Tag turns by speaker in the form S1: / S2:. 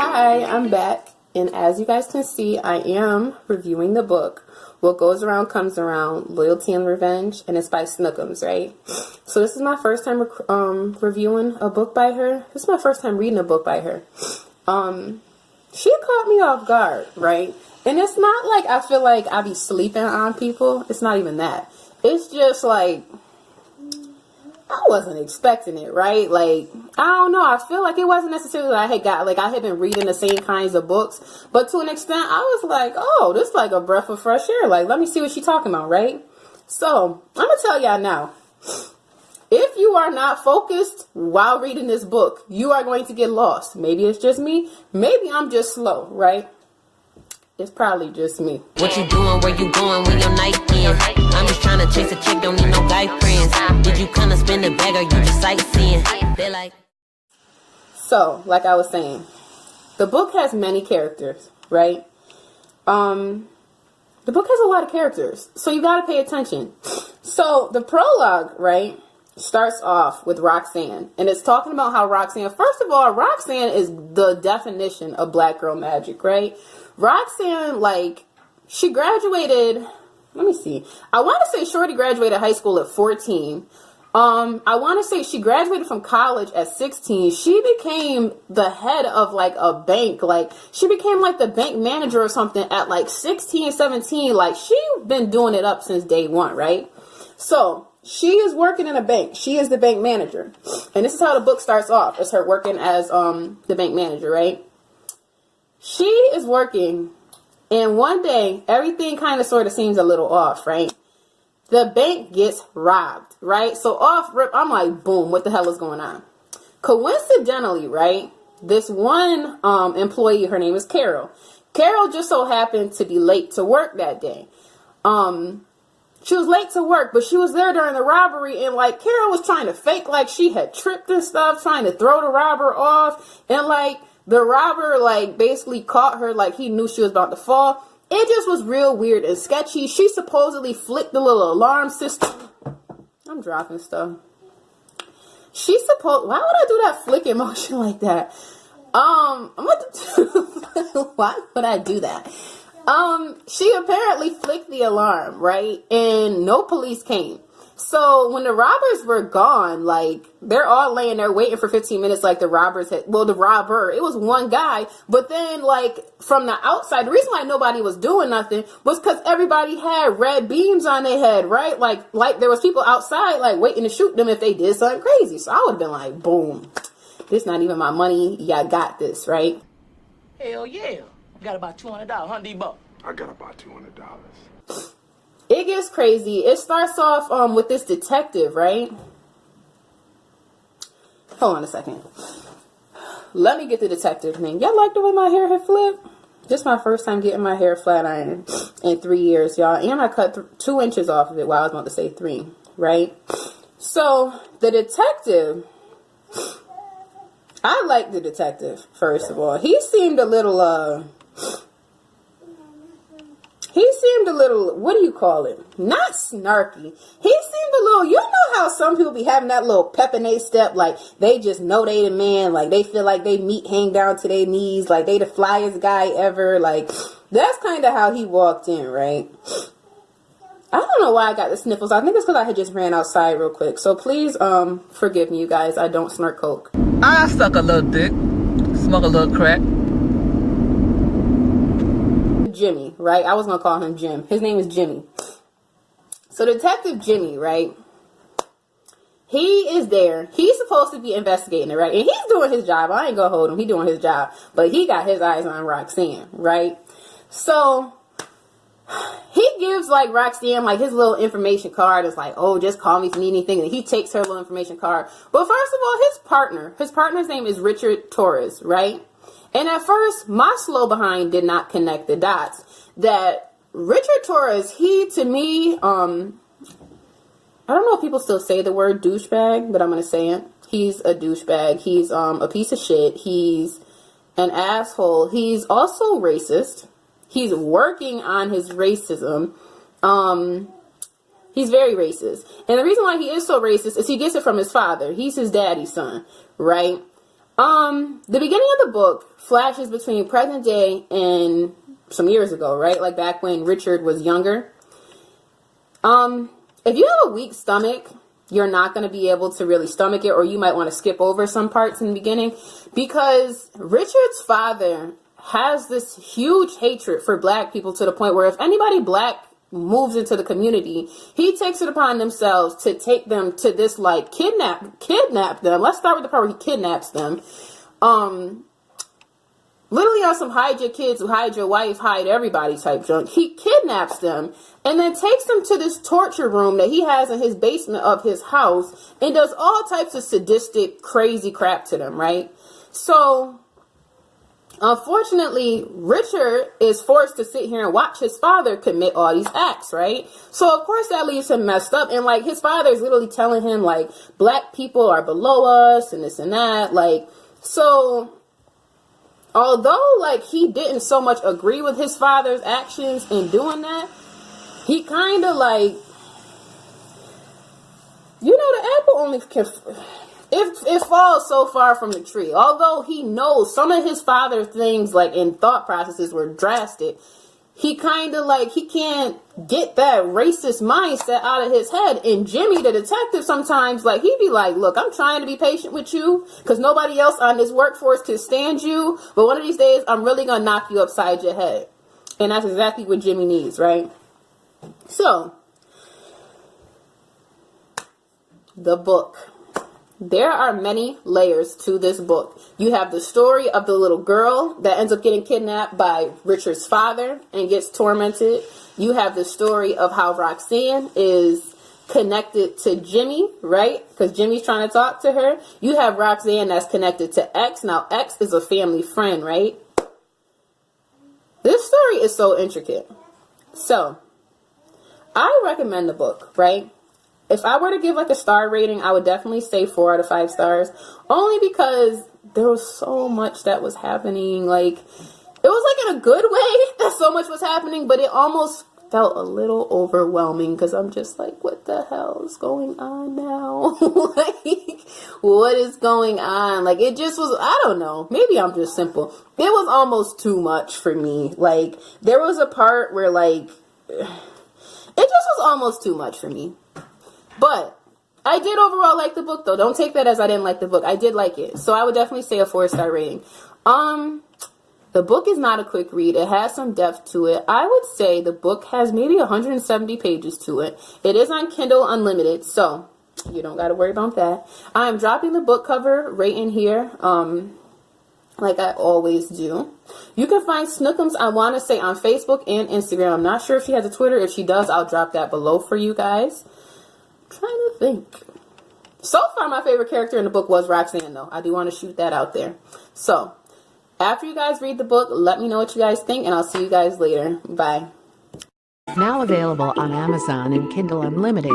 S1: Hi, I'm back, and as you guys can see, I am reviewing the book, What Goes Around Comes Around, Loyalty and Revenge, and it's by Snookums, right? So this is my first time reviewing a book by her. This is my first time reading a book by her. She caught me off guard, right? And it's not like I feel like I be sleeping on people. It's not even that. It's just like, I wasn't expecting it, right? Like, I don't know. I feel like it wasn't necessarily that I had been reading the same kinds of books, but to an extent, I was like, oh, this is like a breath of fresh air. Like, let me see what she's talking about, right? So, I'm going to tell y'all now. If you are not focused while reading this book, you are going to get lost. Maybe it's just me. Maybe I'm just slow, right? It's probably just me.
S2: What you doing? Where you going when your night ends? I'm just trying to chase a chick, don't need no guy friends. Did you kind of spend the bag or you just sightseeing? They like.
S1: So, like I was saying, the book has many characters, right? The book has a lot of characters, so you got to pay attention. So, the prologue, right, starts off with Roxanne, and it's talking about how Roxanne, first of all, Roxanne is the definition of black girl magic, right? Roxanne, like, she graduated, let me see, I want to say Shorty graduated high school at 14. I want to say she graduated from college at 16. She became the head of, like, a bank. Like, she became, like, the bank manager or something at, like, 16, 17. Like, she's been doing it up since day one, right? So, she is working in a bank. She is the bank manager. And this is how the book starts off. It's her working as the bank manager, right? She is working, and one day, everything kind of sort of seems a little off, right? The bank gets robbed, right? So off rip, I'm like, boom, what the hell is going on? Coincidentally, right, this one employee, her name is Carol. Carol just so happened to be late to work that day. She was late to work, but she was there during the robbery, and, like, Carol was trying to fake like she had tripped and stuff, trying to throw the robber off, and, like, the robber, like, basically caught her like he knew she was about to fall. It just was real weird and sketchy. She supposedly flicked the little alarm system. I'm dropping stuff. Why would I do that flicking motion like that? Why would I do that? She apparently flicked the alarm, right? And no police came. So when the robbers were gone, like, they're all laying there waiting for 15 minutes like the robber, it was one guy. But then, like, from the outside, the reason why nobody was doing nothing was because everybody had red beams on their head, right? Like there was people outside, like, waiting to shoot them if they did something crazy. So I would have been like, boom, this not even my money. Y'all got this, right?
S3: Hell yeah. You got about $200, huh, D-Bo?
S4: I got about $200.
S1: It gets crazy. It starts off with this detective, right? Hold on a second. Let me get the detective name. Y'all like the way my hair had flipped? This is my first time getting my hair flat ironed in 3 years, y'all. And I cut 2 inches off of it. Well, I was about to say 3, right? So, the detective, I like the detective, first of all. He seemed a little, what do you call it? Not snarky. He seemed a little, you know how some people be having that little pep in their step, like they just know they the man, like they feel like they meat hang down to their knees, like they the flyest guy ever. Like, that's kind of how he walked in, right? I don't know why I got the sniffles. I think it's because I had just ran outside real quick. So please forgive me, you guys. I don't snort coke.
S3: I suck a little dick, smoke a little crack.
S1: Jimmy, right? I was gonna call him Jim. His name is Jimmy. So Detective Jimmy, right? He is there. He's supposed to be investigating it, right? And he's doing his job. I ain't gonna hold him. He's doing his job. But he got his eyes on Roxanne, right? So he gives, like, Roxanne, like, his little information card. It's like, oh, just call me if you need anything. And he takes her little information card. But first of all, his partner's name is Richard Torres, right? And at first, my slow behind did not connect the dots. That Richard Torres, he, to me, I don't know if people still say the word douchebag, but I'm going to say it. He's a douchebag. He's a piece of shit. He's an asshole. He's also racist. He's working on his racism. He's very racist. And the reason why he is so racist is he gets it from his father. He's his daddy's son, right? The beginning of the book flashes between present day and some years ago, right? Like back when Richard was younger. If you have a weak stomach, you're not going to be able to really stomach it, or you might want to skip over some parts in the beginning, because Richard's father has this huge hatred for black people to the point where if anybody black moves into the community, he takes it upon themselves to take them to this, like, kidnap them. Let's start with the part where he kidnaps them. Literally on some hide your kids, hide your wife, hide everybody type junk. He kidnaps them and then takes them to this torture room that he has in his basement of his house and does all types of sadistic, crazy crap to them, right? So, unfortunately, Richard is forced to sit here and watch his father commit all these acts, right? So, of course, that leaves him messed up. And, like, his father is literally telling him, like, black people are below us and this and that. Like, so, although, like, he didn't so much agree with his father's actions in doing that, he kind of, like, you know, the apple only can... It falls so far from the tree. Although he knows some of his father's things, like, in thought processes were drastic, he kind of, like, he can't get that racist mindset out of his head. And Jimmy, the detective, sometimes, like, he'd be like, look, I'm trying to be patient with you because nobody else on this workforce can stand you. But one of these days, I'm really going to knock you upside your head. And that's exactly what Jimmy needs, right? So, the book. There are many layers to this book. You have the story of the little girl that ends up getting kidnapped by Richard's father and gets tormented. You have the story of how Roxanne is connected to Jimmy, right? Because Jimmy's trying to talk to her. You have Roxanne that's connected to X. Now, X is a family friend, right? This story is so intricate. So, I recommend the book, right? If I were to give, like, a star rating, I would definitely say 4 out of 5 stars. Only because there was so much that was happening. Like, it was, like, in a good way that so much was happening, but it almost felt a little overwhelming because I'm just like, what the hell is going on now? Like, what is going on? Like, it just was, I don't know. Maybe I'm just simple. It was almost too much for me. Like, there was a part where, like, it just was almost too much for me. But I did overall like the book, though. Don't take that as I didn't like the book. I did like it. So I would definitely say a 4-star rating. The book is not a quick read. It has some depth to it. I would say the book has maybe 170 pages to it. It is on Kindle Unlimited, so you don't got to worry about that. I'm dropping the book cover right in here, like I always do. You can find Snookums, I want to say, on Facebook and Instagram. I'm not sure if she has a Twitter. If she does, I'll drop that below for you guys. Trying to think. So far, my favorite character in the book was Roxanne, though. I do want to shoot that out there. So, after you guys read the book, let me know what you guys think, and I'll see you guys later. Bye.
S5: Now available on Amazon and Kindle Unlimited.